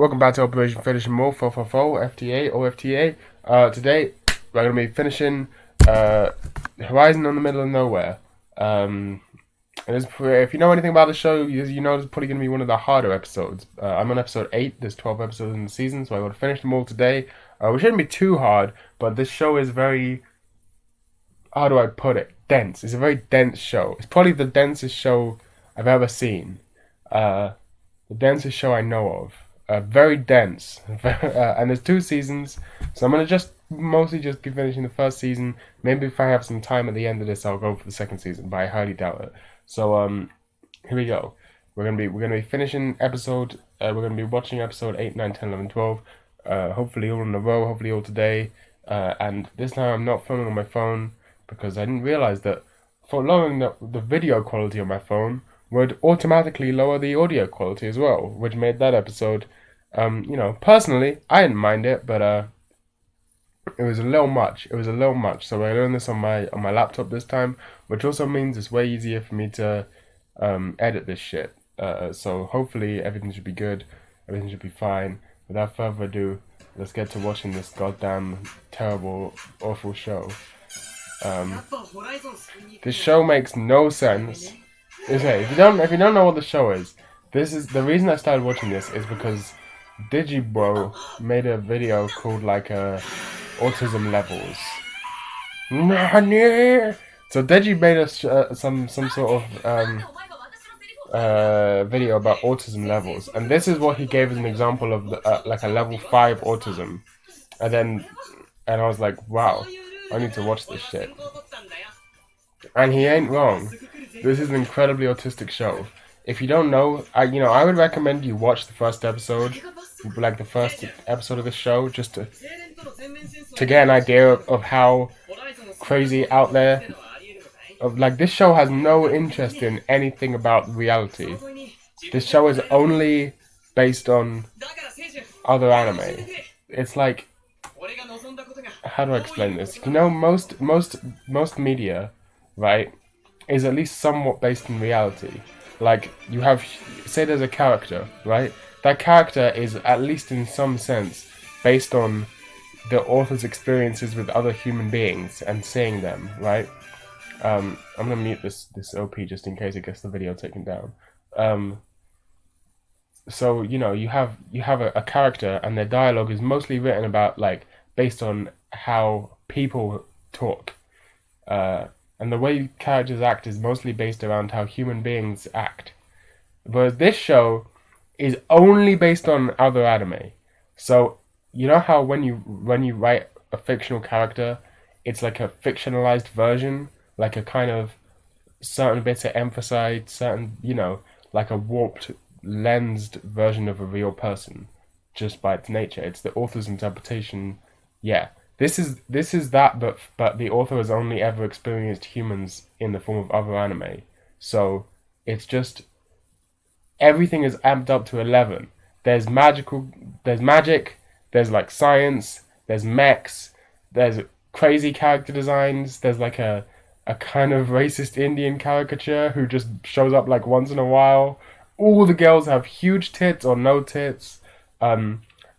Welcome back to Operation Finishing More, FTA, OFTA. Today, we're going to be finishing Horizon on the Middle of Nowhere. If you know anything about the show, you know it's probably going to be one of the harder episodes. I'm on episode 8, there's 12 episodes in the season, so I want to finish them all today. We shouldn't be too hard, but this show is very, how do I put it, dense. It's a very dense show. It's probably the densest show I've ever seen. The densest show I know of. Very dense, and there's 2 seasons, so I'm gonna mostly just be finishing the first season. Maybe if I have some time at the end of this, I'll go for the second season, but I highly doubt it. So here we go. We're gonna be finishing episode. We're gonna be watching episode 8, 9, 10, 11, 12. Hopefully all in a row. Hopefully all today. And this time I'm not filming on my phone because I didn't realize that for lowering the video quality on my phone would automatically lower the audio quality as well, which made that episode, personally, I didn't mind it, but it was a little much. So I learned this on my laptop this time, which also means it's way easier for me to edit this shit. So hopefully everything should be good, everything should be fine. Without further ado, let's get to watching this goddamn terrible, awful show. This show makes no sense. Okay, if you don't know what the show is, this is the reason I started watching this is because Digibro made a video called autism levels. So Digi made us some sort of video about autism levels, and this is what he gave as an example of like a level 5 autism, and I was like, wow, I need to watch this shit. And he ain't wrong. This is an incredibly autistic show. If you don't know, I would recommend you watch the first episode, like the first episode of the show, just to get an idea of how crazy out there. This show has no interest in anything about reality. This show is only based on other anime. It's like, how do I explain this? Most media, right, is at least somewhat based in reality. Like, you have, say there's a character, right? That character is, at least in some sense, based on the author's experiences with other human beings and seeing them, right? I'm gonna mute this OP just in case it gets the video taken down. So, you have a character, and their dialogue is mostly written about, based on how people talk. And the way characters act is mostly based around how human beings act. Whereas this show is only based on other anime. So, you know how when you write a fictional character, it's like a fictionalized version, like a kind of certain bits are emphasized, certain, like a warped, lensed version of a real person, just by its nature. It's the author's interpretation. Yeah. This is that, but the author has only ever experienced humans in the form of other anime. So it's just everything is amped up to 11. There's magic, there's like science, there's mechs, there's crazy character designs, there's like a kind of racist Indian caricature who just shows up like once in a while. All the girls have huge tits or no tits.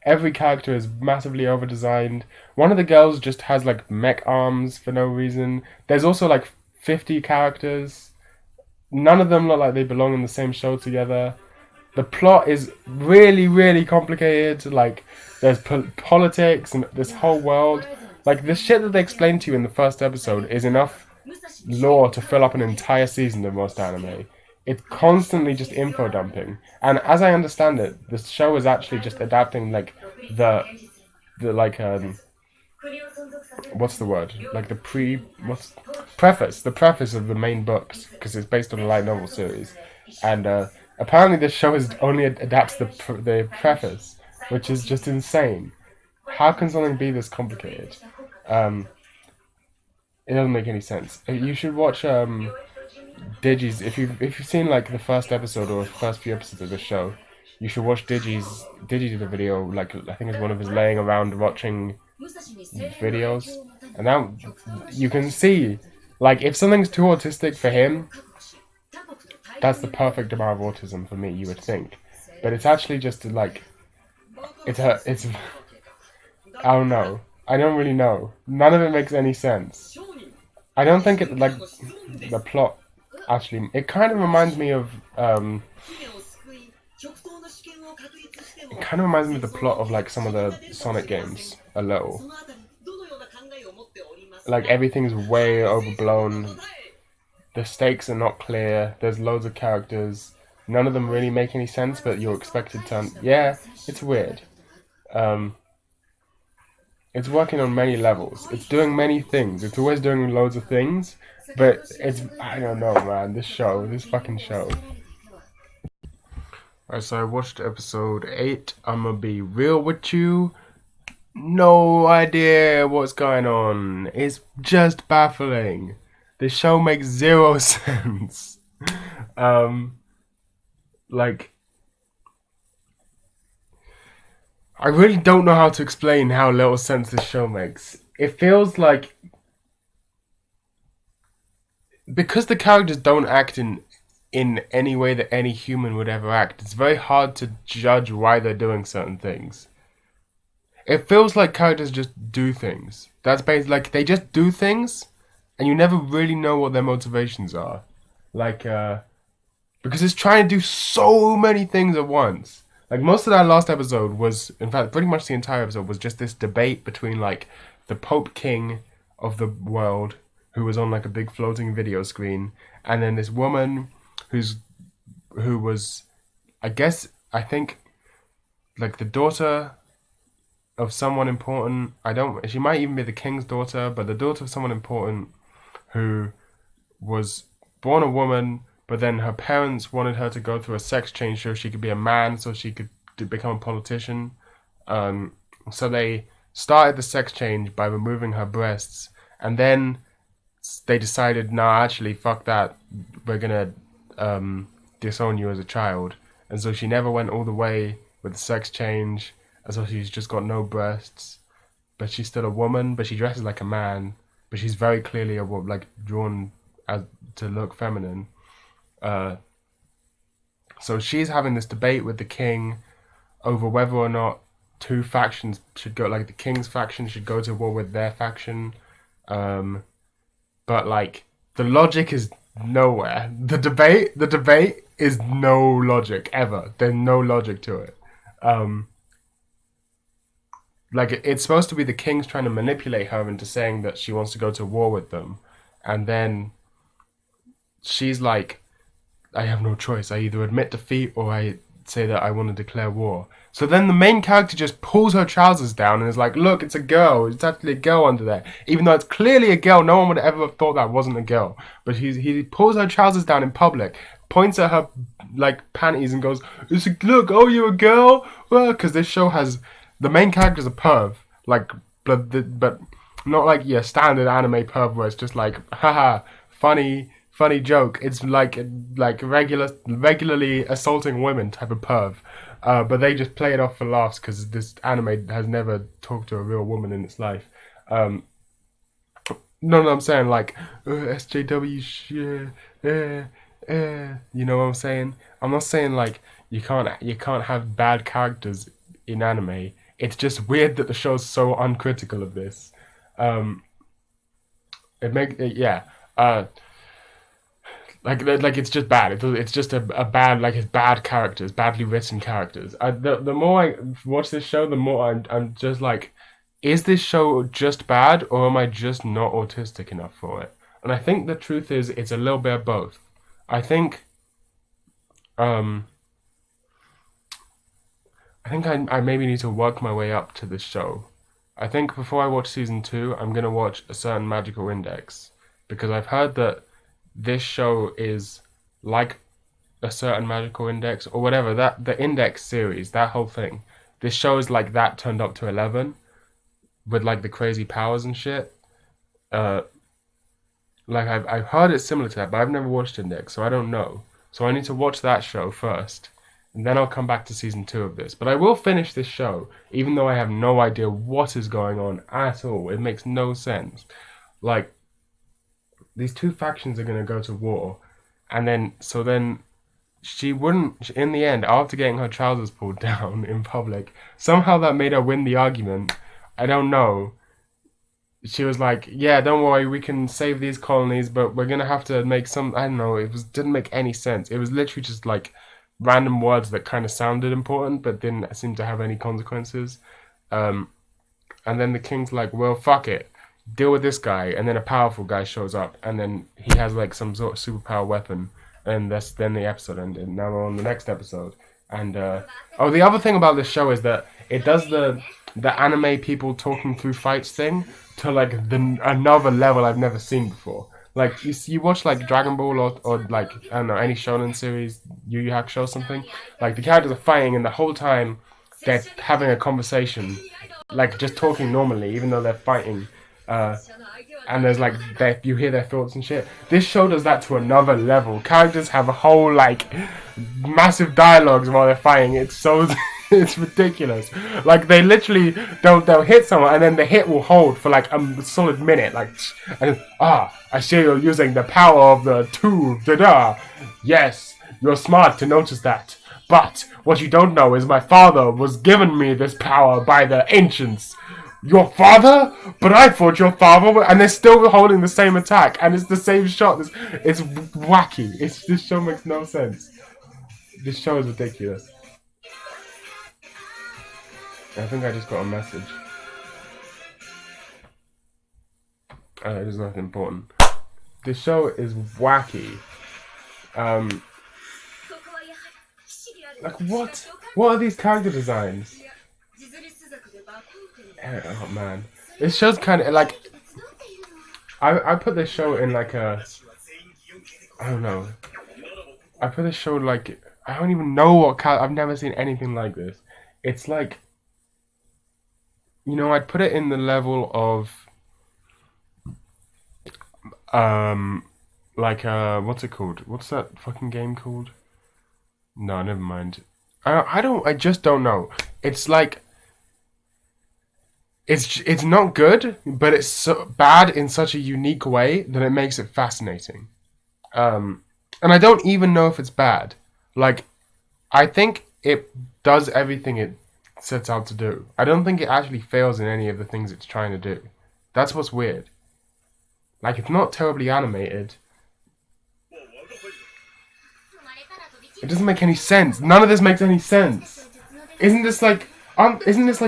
Every character is massively over-designed. One of the girls just has like mech arms for no reason. There's also like 50 characters. None of them look like they belong in the same show together. The plot is really, really complicated. Like, there's politics and this whole world. Like, the shit that they explain to you in the first episode is enough lore to fill up an entire season of most anime. It's constantly just info dumping, and as I understand it, the show is actually just adapting the what's the word? Like the preface of the main books, because it's based on a light novel series, and apparently this show only adapts the preface, which is just insane. How can something be this complicated? It doesn't make any sense. You should watch Digi's, if you've seen like the first episode or first few episodes of the show, you should watch Digi did a video, like I think it's one of his laying around watching videos, and now you can see, like, if something's too autistic for him, that's the perfect amount of autism for me, you would think. But it's actually just like it's I don't know. I don't really know. None of it makes any sense. I don't think it like the plot actually. It kind of reminds me of it kind of reminds me of the plot of like some of the Sonic games a little. Like everything's way overblown. The stakes are not clear. There's loads of characters. None of them really make any sense, but you're expected to. Yeah, it's weird. Um, it's working on many levels. It's doing many things. It's always doing loads of things, but it's I don't know, man. This fucking show. Alright, so I watched episode 8. I'm gonna be real with you. No idea what's going on. It's just baffling. The show makes zero sense. Um, like, I really don't know how to explain how little sense this show makes. It feels like because the characters don't act in any way that any human would ever act, it's very hard to judge why they're doing certain things. It feels like characters just do things. That's basically like they just do things, and you never really know what their motivations are. Like, because it's trying to do so many things at once. Like most of that last episode was, in fact, pretty much the entire episode was just this debate between like the Pope King of the world, who was on like a big floating video screen, and then this woman who was, I think, like the daughter of someone important. I don't. She might even be the king's daughter, but the daughter of someone important who was born a woman, but then her parents wanted her to go through a sex change so she could be a man, so she could become a politician. So they started the sex change by removing her breasts, and then they decided, nah, actually, fuck that. We're gonna disown you as a child, and so she never went all the way with the sex change, and so she's just got no breasts, but she's still a woman, but she dresses like a man, but she's very clearly like drawn as to look feminine. Uh, so she's having this debate with the king over whether or not two factions should go, like the king's faction should go to war with their faction. But like the logic is nowhere. The debate is no logic ever. There's no logic to it. Like it's supposed to be the king's trying to manipulate her into saying that she wants to go to war with them, and then she's like, I have no choice. I either admit defeat or I say that I want to declare war. So then the main character just pulls her trousers down and is like, look, it's a girl. It's actually a girl under there. Even though it's clearly a girl, no one would ever have thought that wasn't a girl. But he pulls her trousers down in public, points at her like panties and goes, look, oh, you're a girl? Well, because this show has, the main character's a perv. Like, but not like your standard anime perv where it's just like, haha, funny joke. It's like regularly assaulting women type of perv. But they just play it off for laughs because this anime has never talked to a real woman in its life. No, I'm saying like SJW shit. You know what I'm saying? I'm not saying like you can't have bad characters in anime. It's just weird that the show's so uncritical of this. Yeah. Like it's just bad. It's just a bad, like it's bad characters, badly written characters. The more I watch this show, the more I'm just like, is this show just bad or am I just not autistic enough for it? And I think the truth is it's a little bit of both. I think um I maybe need to work my way up to this show. I think before I watch season 2, I'm gonna watch a certain magical index because I've heard that this show is like a certain magical index or whatever, that the index series, that whole thing. This show is like that turned up to 11 with like the crazy powers and shit. Uh, like I've heard it's similar to that, but I've never watched Index, so I don't know. So I need to watch that show first, and then I'll come back to season 2 of this. But I will finish this show, even though I have no idea what is going on at all. It makes no sense. Like, these two factions are going to go to war, and then she wouldn't, in the end, after getting her trousers pulled down in public, somehow that made her win the argument. I don't know. She was like, "Yeah, don't worry, we can save these colonies, but we're gonna have to make some." I don't know. It was didn't make any sense. It was literally just like random words that kind of sounded important, but didn't seem to have any consequences. Um, and then the king's like, "Well, fuck it, deal with this guy." And then a powerful guy shows up, and then he has like some sort of superpower weapon, and that's then the episode ended. Now we're on the next episode, and oh, the other thing about this show is that it does the anime people talking through fights thing to like the another level I've never seen before. Like you watch like Dragon Ball or like I don't know any shonen series, Yu Yu Hakusho or something. Like the characters are fighting and the whole time they're having a conversation, like just talking normally, even though they're fighting. Uh, and there's like you hear their thoughts and shit. This show does that to another level. Characters have a whole like massive dialogues while they're fighting. It's so it's ridiculous. Like they literally they'll hit someone and then the hit will hold for like a solid minute. Like and I see you're using the power of the two. Da da. Yes, you're smart to notice that. But what you don't know is my father was given me this power by the ancients. Your father? But I thought your father and they're still holding the same attack and it's the same shot. It's wacky. This show makes no sense. This show is ridiculous. I think I just got a message. It is nothing important. This show is wacky. Like what? What are these character designs? Oh man, this show's kind of like I put this show in like a I don't know. I put this show like I don't even know what I've never seen anything like this. It's like I'd put it in the level of like what's it called? What's that fucking game called? No, never mind. I just don't know. It's like it's not good, but it's so bad in such a unique way that it makes it fascinating. And I don't even know if it's bad. Like, I think it does everything it sets out to do. I don't think it actually fails in any of the things it's trying to do. That's what's weird. Like, it's not terribly animated. It doesn't make any sense. None of this makes any sense. Isn't this like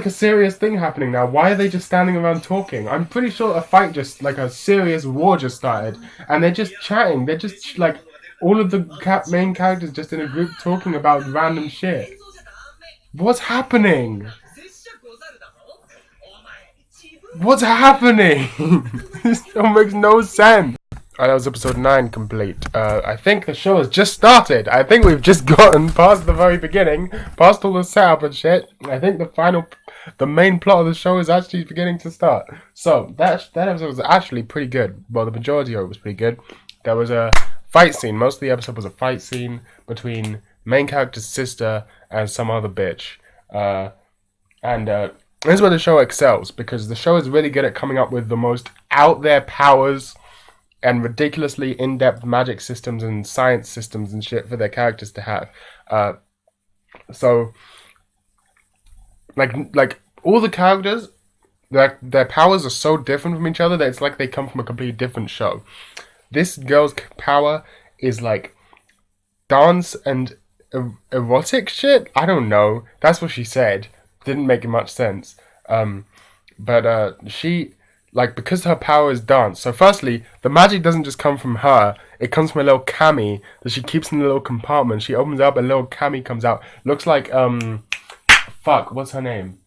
a serious thing happening now? Why are they just standing around talking? I'm pretty sure a fight like a serious war just started, and they're just chatting. They're just like all of the main characters just in a group talking about random shit. What's happening? What's happening? This don't make no sense. That was episode 9 complete. I think the show has just started. I think we've just gotten past the very beginning, past all the setup and shit. I think the main plot of the show is actually beginning to start. So, that episode was actually pretty good. Well, the majority of it was pretty good. There was a fight scene. Most of the episode was a fight scene between main character's sister and some other bitch. And this is where the show excels, because the show is really good at coming up with the most out there powers and ridiculously in-depth magic systems and science systems and shit for their characters to have. So, like all the characters, their powers are so different from each other that it's like they come from a completely different show. This girl's power is like dance and erotic shit. I don't know. That's what she said. Didn't make much sense. But she. Like, because her power is dance. So firstly, the magic doesn't just come from her. It comes from a little cami that she keeps in a little compartment. She opens up, a little cami comes out. Looks like, fuck, what's her name?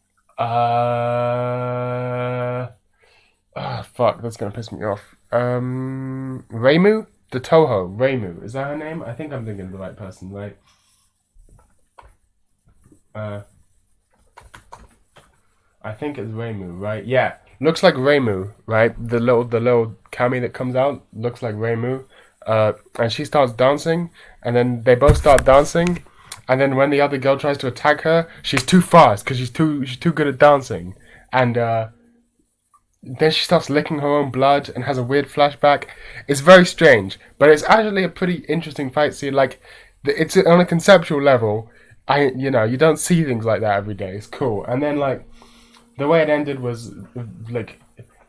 Fuck, that's gonna piss me off. Reimu? The Toho. Reimu. Is that her name? I think I'm thinking of the right person, right? I think it's Reimu, right? Yeah. Looks like Reimu, right? The little cami that comes out looks like Reimu. And she starts dancing, and then they both start dancing, and then when the other girl tries to attack her, she's too fast because she's too good at dancing. And then she starts licking her own blood and has a weird flashback. It's very strange, but it's actually a pretty interesting fight scene. Like, it's on a conceptual level. You don't see things like that every day. It's cool. And then like the way it ended was like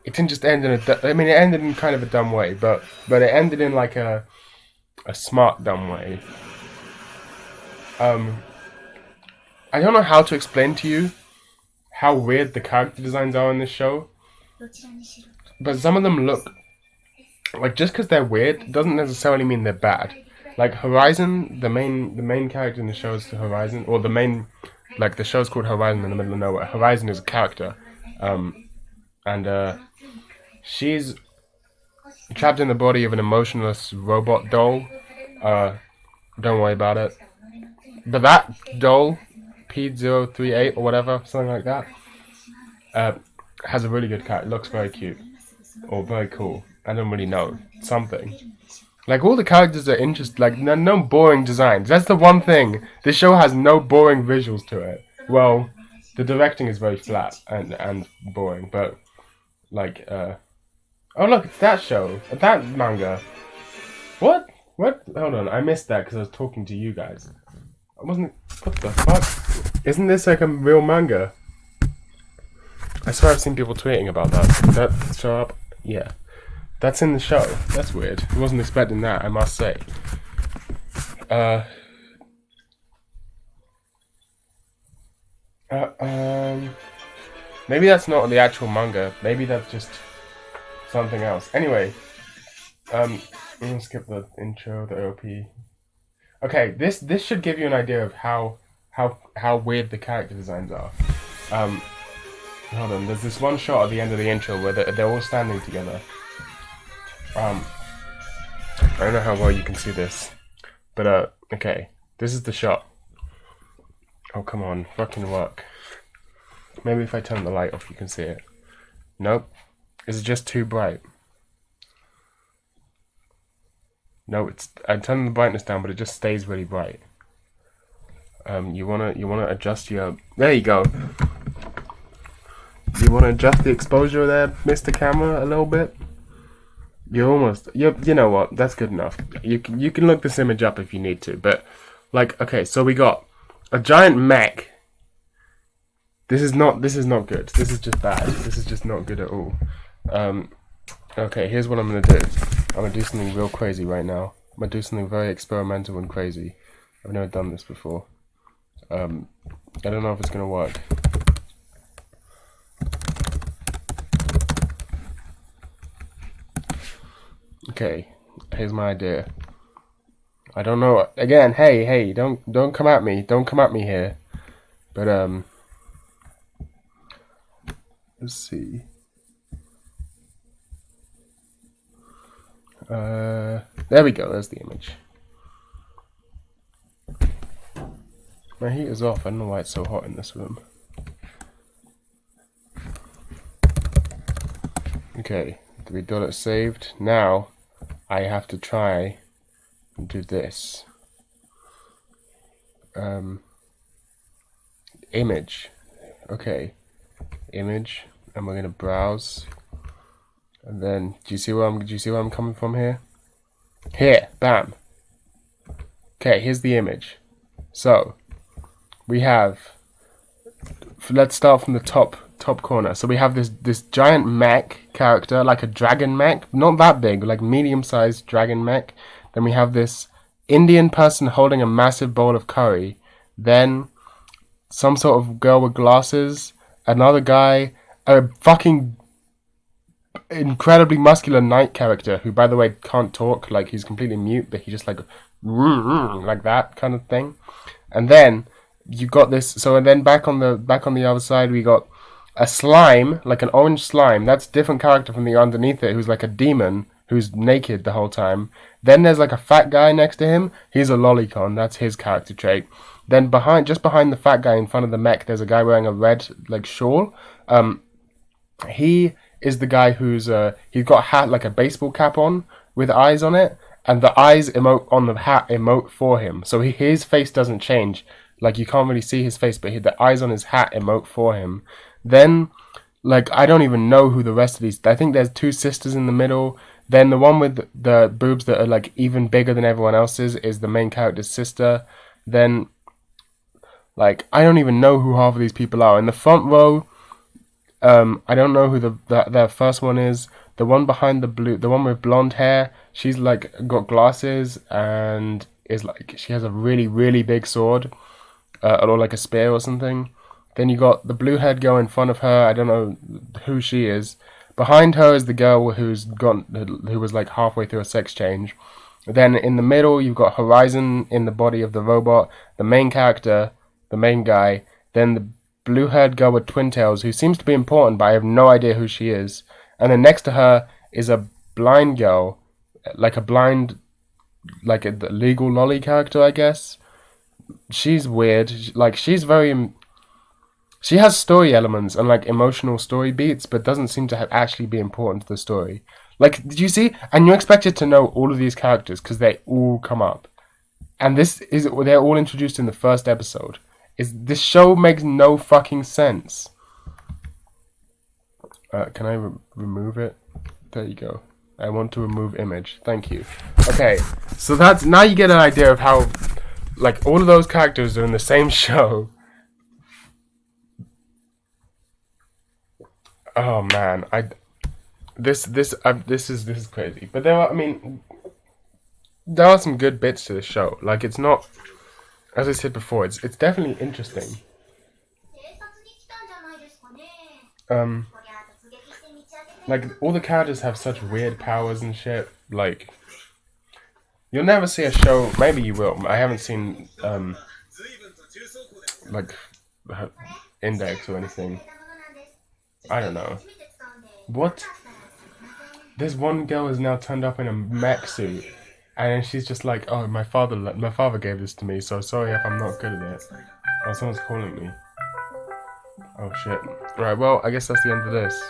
it didn't just end in I mean, it ended in kind of a dumb way, but it ended in like a smart dumb way. I don't know how to explain to you how weird the character designs are in this show, but some of them look like, just because they're weird doesn't necessarily mean they're bad. Like Horizon, the main character in the show is Horizon, or the show's called Horizon in the middle of nowhere. Horizon is a character, and she's trapped in the body of an emotionless robot doll. Don't worry about it. But that doll, P038 or whatever, something like that, has a really good character. Looks very cute or very cool. I don't really know. Something. Like, all the characters are interesting. Like, no boring designs. That's the one thing. This show has no boring visuals to it. Well, the directing is very flat and boring, but, like, oh, look, it's that show. That manga. What? Hold on, I missed that because I was talking to you guys. I wasn't... What the fuck? Isn't this like a real manga? I swear I've seen people tweeting about that. Did that show up? Yeah. That's in the show. That's weird. I wasn't expecting that, I must say. Maybe that's not the actual manga. Maybe that's just something else. Anyway, I'm gonna skip the intro, the OP. Okay, this should give you an idea of how weird the character designs are. Hold on. There's this one shot at the end of the intro where they're all standing together. I don't know how well you can see this, but okay, this is the shot. Oh, come on, fucking work. Maybe if I turn the light off you can see it. Nope. Is it just too bright? No, I'm turning the brightness down, but it just stays really bright. You wanna adjust your... There you go. You wanna adjust the exposure there, Mr. Camera, a little bit? You're almost... You know what? That's good enough. You can look this image up if you need to, but... Like, okay, so we got a giant mech. This is not good. This is just bad. This is just not good at all. Okay, here's what I'm gonna do. I'm gonna do something real crazy right now. I'm gonna do something very experimental and crazy. I've never done this before. I don't know if it's gonna work. Okay, here's my idea. I don't know. Again, hey, don't come at me. Don't come at me here. But let's see. There we go. There's the image. My heat is off. I don't know why it's so hot in this room. Okay, we got it saved. Now I have to try and do this. Image. Okay, image, and we're gonna browse. And then, do you see where I'm coming from here? Here, bam. Okay, here's the image. So we have. Let's start from the top corner. So we have this giant mech character, like a dragon mech, not that big, like medium-sized dragon mech. Then we have this Indian person holding a massive bowl of curry. Then some sort of girl with glasses. Another guy, a fucking incredibly muscular knight character who, by the way, can't talk. Like, he's completely mute, but he just like that kind of thing. And then you got this. So and then back on the other side, we got a slime, like an orange slime. That's a different character from the underneath it, who's like a demon who's naked the whole time. Then there's like a fat guy next to him. He's a lolicon. That's his character trait. Then just behind the fat guy in front of the mech, there's a guy wearing a red like shawl. He is the guy who's he's got a hat, like a baseball cap on with eyes on it, and the eyes on the hat emote for him. So his face doesn't change. Like, you can't really see his face, but the eyes on his hat emote for him. Then, like, I don't even know who the rest of these... I think there's two sisters in the middle. Then the one with the boobs that are like even bigger than everyone else's is the main character's sister. Then like I don't even know who half of these people are. In the front row, I don't know who the first one is. The one behind the one with blonde hair, she's like got glasses and is like she has a really big sword, or like a spear or something. Then you got the blue haired girl in front of her. I don't know who she is. Behind her is the girl who was like halfway through a sex change. Then in the middle, you've got Horizon in the body of the robot, the main character, the main guy. Then the blue-haired girl with twin tails, who seems to be important, but I have no idea who she is. And then next to her is a blind girl, like a blind, like a legal lolly character, I guess. She's weird. Like she's very. She has story elements and like emotional story beats, but doesn't seem to actually be important to the story. Like, did you see? And you expected to know all of these characters because they all come up, and they're all introduced in the first episode. Is this show makes no fucking sense? Can I remove it? There you go. I want to remove image. Thank you. Okay, so that's now you get an idea of how, like, all of those characters are in the same show. Oh man, this is crazy. But there are some good bits to the show. Like it's not, as I said before, it's definitely interesting. Um, like all the characters have such weird powers and shit. Like you'll never see a show. Maybe you will. I haven't seen like Index or anything. I don't know. What? This one girl is now turned up in a mech suit, and she's just like, "Oh, my father gave this to me, so sorry if I'm not good at it." Oh, someone's calling me. Oh shit. Right. Well, I guess that's the end of this.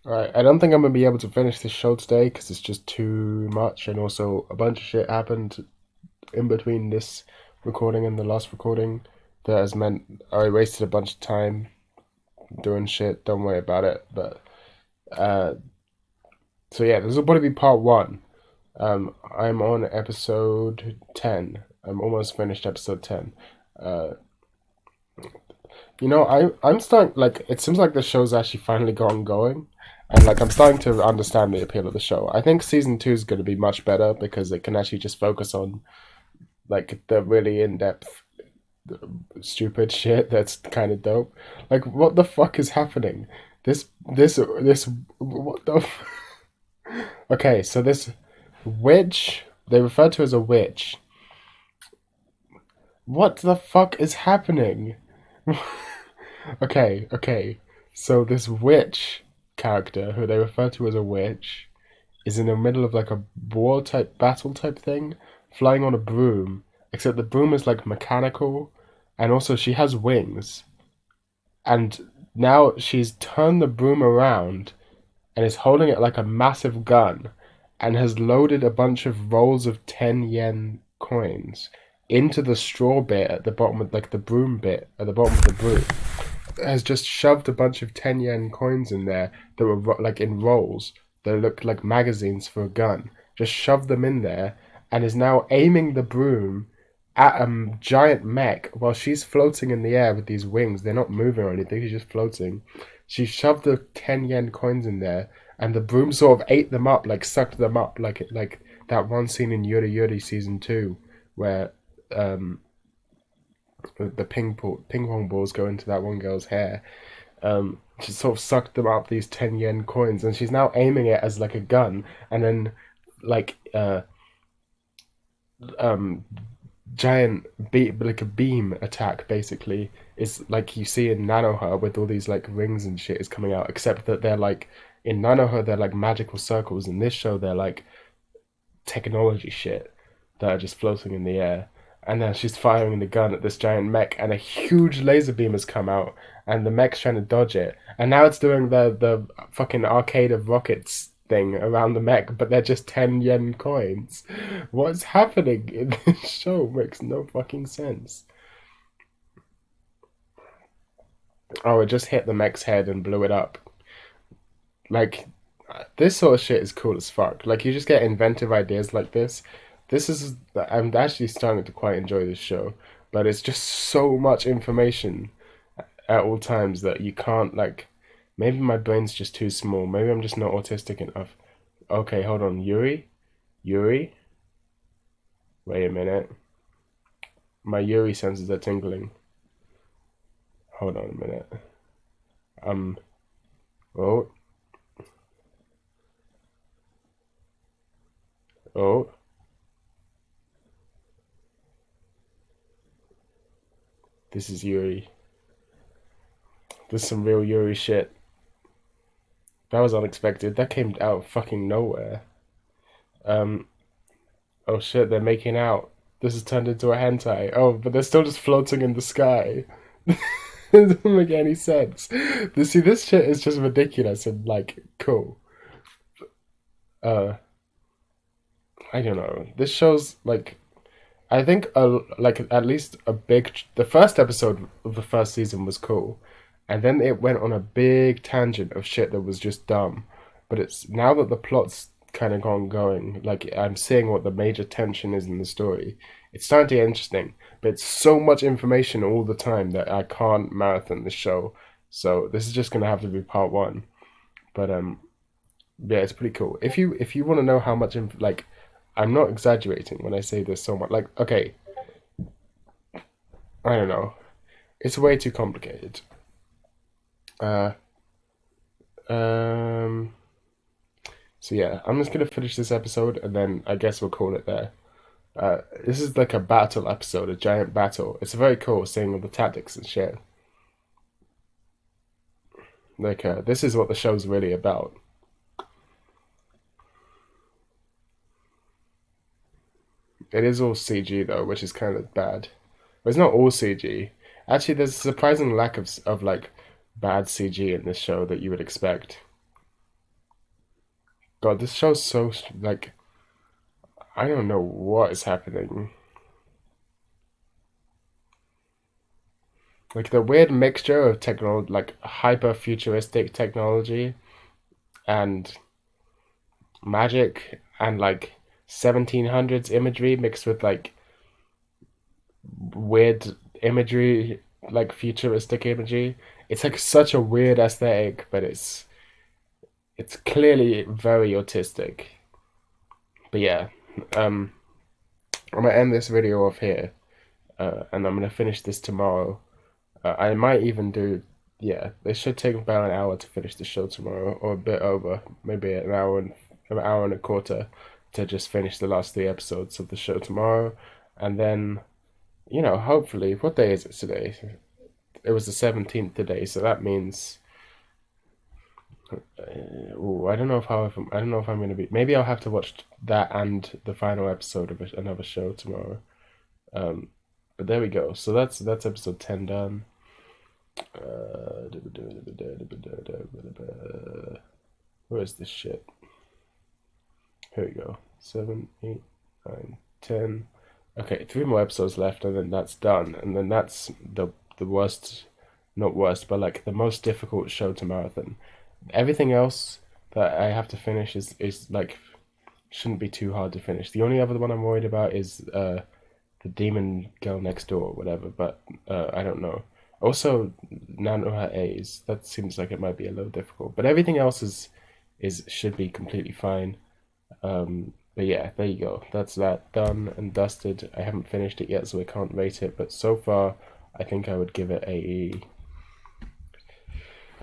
Right. I don't think I'm gonna be able to finish this show today because it's just too much, and also a bunch of shit happened in between this recording and the last recording that has meant I wasted a bunch of time doing shit. Don't worry about it. But uh, so yeah, this will probably be part one. I'm on episode 10. I'm almost finished episode 10. Uh, I'm starting, like, it seems like the show's actually finally gotten going. And, like, I'm starting to understand the appeal of the show. I think season 2 is going to be much better because it can actually just focus on, like, the really in depth, stupid shit that's kind of dope. Like, what the fuck is happening? What the. Okay, so this witch, they refer to as a witch. What the fuck is happening? Okay. So this witch character, who they refer to as a witch, is in the middle of like a war type battle type thing, flying on a broom. Except the broom is like mechanical, and also she has wings. And now she's turned the broom around and is holding it like a massive gun, and has loaded a bunch of rolls of 10 yen coins into the straw bit at the bottom of like the broom bit at the bottom of the broom. Has just shoved a bunch of 10 yen coins in there that were like in rolls that looked like magazines for a gun. Just shoved them in there and is now aiming the broom at a giant mech while she's floating in the air with these wings. They're not moving or anything, she's just floating. She shoved the 10 yen coins in there and the broom sort of ate them up, like sucked them up, like that one scene in Yuri Yuri season 2 where the ping pong balls go into that one girl's hair. She sort of sucked them up, these 10 yen coins, and she's now aiming it as like a gun, and then like um giant like a beam attack basically is like you see in Nanoher with all these like rings and shit is coming out, except that they're like in Nanoher they're like magical circles. In this show they're like technology shit that are just floating in the air. And then she's firing the gun at this giant mech, and a huge laser beam has come out, and the mech's trying to dodge it. And now it's doing the fucking arcade of rockets thing around the mech, but they're just 10 yen coins. What's happening in this show makes no fucking sense. Oh, it just hit the mech's head and blew it up. Like, This sort of shit is cool as fuck. Like you just get inventive ideas like this. This is I'm actually starting to quite enjoy this show, but it's just so much information at all times that you can't like. Maybe my brain's just too small. Maybe I'm just not autistic enough. Okay, hold on, Yuri. Wait a minute. My Yuri senses are tingling. Hold on a minute. Um. Oh. Oh. This is Yuri. This is some real Yuri shit. That was unexpected. That came out of fucking nowhere. Um. Oh shit, they're making out. This has turned into a hentai. Oh, but they're still just floating in the sky. It doesn't make any sense. This shit is just ridiculous and like cool. Uh, I don't know. This shows like I think like at least a big. The first episode of the first season was cool, and then it went on a big tangent of shit that was just dumb. But it's now that the plot's kind of gone going, like I'm seeing what the major tension is in the story. It's starting to get interesting, but it's so much information all the time that I can't marathon the show. So this is just gonna have to be part one. But yeah, it's pretty cool. If you want to know how much like I'm not exaggerating when I say this so much. Like, okay, I don't know. It's way too complicated. Uh, um. So yeah, I'm just gonna finish this episode and then I guess we'll call it there. This is like a battle episode, a giant battle. It's very cool seeing all the tactics and shit. Like, this is what the show's really about. It is all CG though, which is kind of bad. But it's not all CG. Actually, there's a surprising lack of like bad CG in this show that you would expect. God, this show's so like I don't know what is happening. Like the weird mixture of technology, like hyper futuristic technology and magic and like 1700s imagery mixed with like weird imagery, like futuristic imagery. It's like such a weird aesthetic, but it's clearly very autistic. But yeah, um, I'm gonna end this video off here, and I'm gonna finish this tomorrow. I might even do, yeah, it should take about an hour to finish the show tomorrow, or a bit over, maybe an hour and a quarter to just finish the last three episodes of the show tomorrow, and then hopefully, what day is it today? It was the 17th today, so that means, I don't know I don't know if I'm gonna be. Maybe I'll have to watch that and the final episode of another show tomorrow. Um, but there we go. So that's episode 10 done. Where is this shit? Here we go. 7, 8, 9, 10. Okay, three more episodes left, and then that's done. And then that's the worst, not worst, but like the most difficult show to marathon. Everything else that I have to finish is like shouldn't be too hard to finish. The only other one I'm worried about is the demon girl next door or whatever, but I don't know. Also, none her A's. That seems like it might be a little difficult, but everything else is should be completely fine. But yeah, there you go. That's that done and dusted. I haven't finished it yet, so I can't rate it. But so far, I think I would give it a.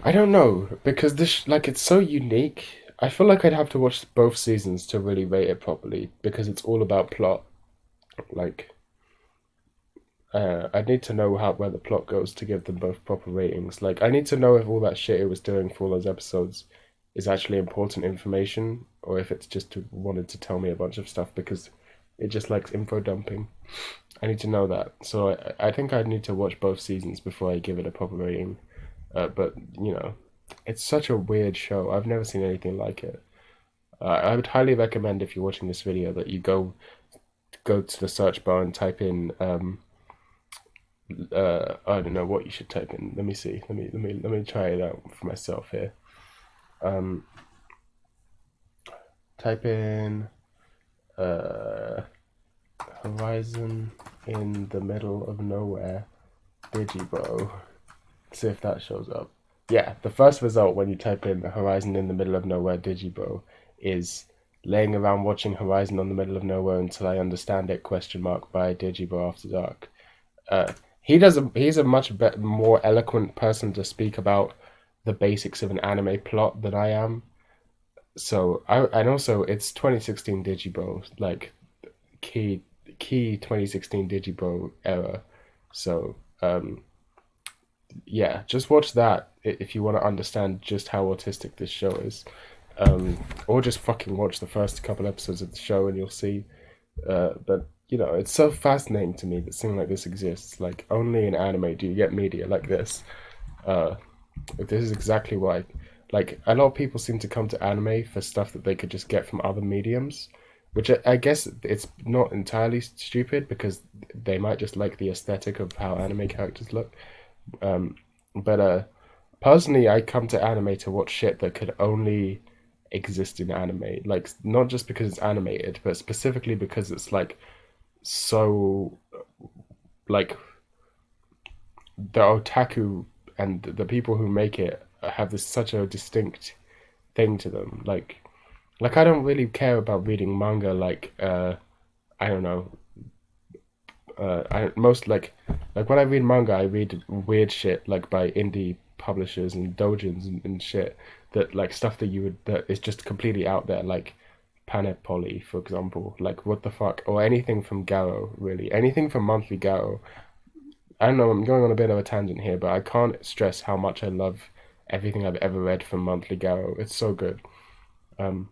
I don't know because this like it's so unique. I feel like I'd have to watch both seasons to really rate it properly because it's all about plot. Like I need to know how where the plot goes to give them both proper ratings. Like I need to know if all that shit it was doing for all those episodes is actually important information, or if it's just wanted to tell me a bunch of stuff because it just likes info dumping. I need to know that. So I think I need to watch both seasons before I give it a proper rating. But it's such a weird show. I've never seen anything like it. I would highly recommend if you're watching this video that you go to the search bar and type in I don't know what you should type in. Let me see. Let me try it out for myself here. Um, Type in uh, Horizon in the middle of nowhere Digibro. See if that shows up. Yeah, the first result when you type in Horizon in the middle of nowhere Digibro is laying around watching Horizon on the middle of nowhere until I understand it question mark by Digibro After Dark. Uh, he's a much more eloquent person to speak about the basics of an anime plot than I am. So I and also it's 2016 Digibro, like key key 2016 Digibro era. So yeah, just watch that if you want to understand just how autistic this show is. Or just fucking watch the first couple episodes of the show and you'll see. But you know, it's so fascinating to me that something like this exists. Like only in anime do you get media like this. Uh, this is exactly why. Like a lot of people seem to come to anime for stuff that they could just get from other mediums, which I guess it's not entirely stupid because they might just like the aesthetic of how anime characters look. Um, but personally, I come to anime to watch shit that could only exist in anime. Like not just because it's animated, but specifically because it's like so like the otaku and the people who make it have this such a distinct thing to them. Like I don't really care about reading manga. Like I don't know. I most like when I read manga, I read weird shit like by indie publishers and dojins and shit that like stuff that you would that is just completely out there like Panepoli, for example. Like what the fuck, or anything from Garo, really, anything from Monthly Garo. I don't know. I'm going on a bit of a tangent here, but I can't stress how much I love everything I've ever read from Monthly Garo. It's so good. Um,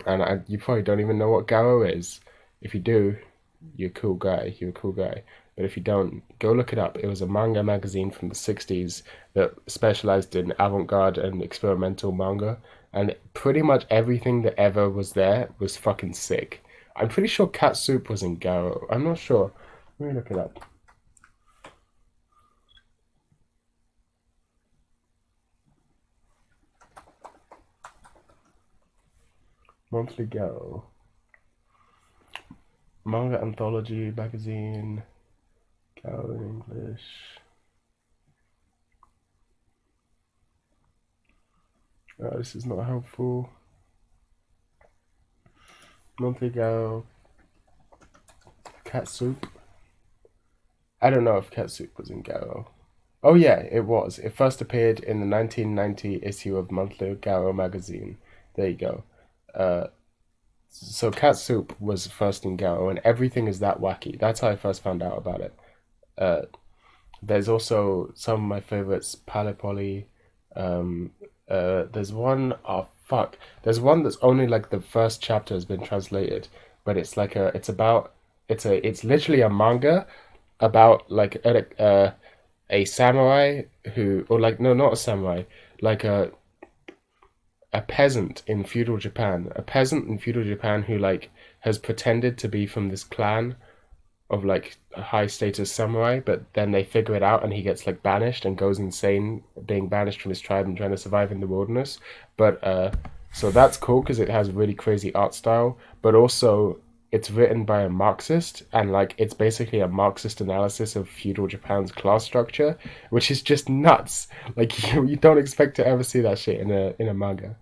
and you probably don't even know what Garo is. If you do, you're a cool guy. You're a cool guy. But if you don't, go look it up. It was a manga magazine from the 60s that specialized in avant-garde and experimental manga. And pretty much everything that ever was there was fucking sick. I'm pretty sure Cat Soup was in Garo. I'm not sure. Let me look it up. Monthly Garo. Manga Anthology magazine. Garo in English. This is not helpful. Monthly Garo. Cat Soup. I don't know if Cat Soup was in Garo. Oh yeah, it was. It first appeared in the 1990 issue of Monthly Garo magazine. There you go. Uh, so Cat Soup was first in Garo, and everything is that wacky. That's how I first found out about it. Uh, there's also some of my favorites, Palipoli. Um, there's one, oh fuck. There's one that's only like the first chapter has been translated, but it's like it's literally a manga about like a samurai who, or like, no, not a samurai, like a peasant in feudal Japan, a peasant in feudal Japan who like has pretended to be from this clan of like a high status samurai, but then they figure it out and he gets like banished and goes insane, being banished from his tribe and trying to survive in the wilderness. But so that's cool because it has really crazy art style, but also it's written by a Marxist and like it's basically a Marxist analysis of feudal Japan's class structure, which is just nuts. Like you don't expect to ever see that shit in a manga.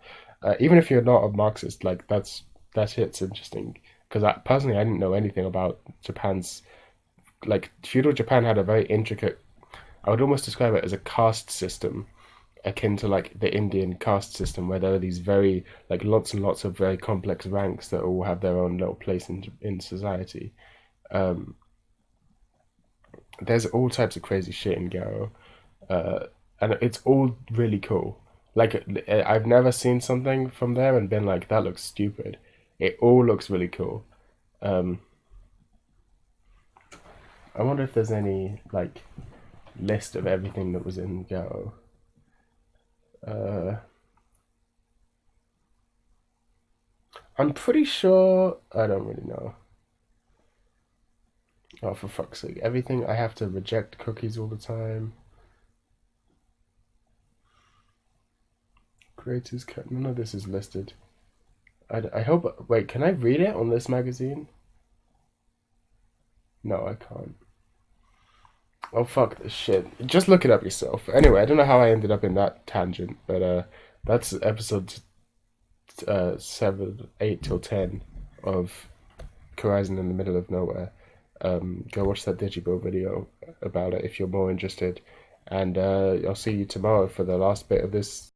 Even if you're not a Marxist, like that shit's interesting because I personally I didn't know anything about Japan's like feudal Japan had a very intricate. I would almost describe it as a caste system akin to like the Indian caste system, where there are these very like lots and lots of very complex ranks that all have their own little place in society. Um, there's all types of crazy shit in Garo, uh, and it's all really cool. Like I've never seen something from there and been like that looks stupid. It all looks really cool. Um, I wonder if there's any like list of everything that was in Garo. Uh, I'm pretty sure. I don't really know. Oh, for fuck's sake. Everything I have to reject cookies all the time. Creators cut. None of this is listed. I hope. Wait, can I read it on this magazine? No, I can't. Oh fuck this shit. Just look it up yourself. Anyway, I don't know how I ended up in that tangent, but that's episode 7, 8 till 10 of Horizon in the Middle of Nowhere. Go watch that Digibo video about it if you're more interested. And I'll see you tomorrow for the last bit of this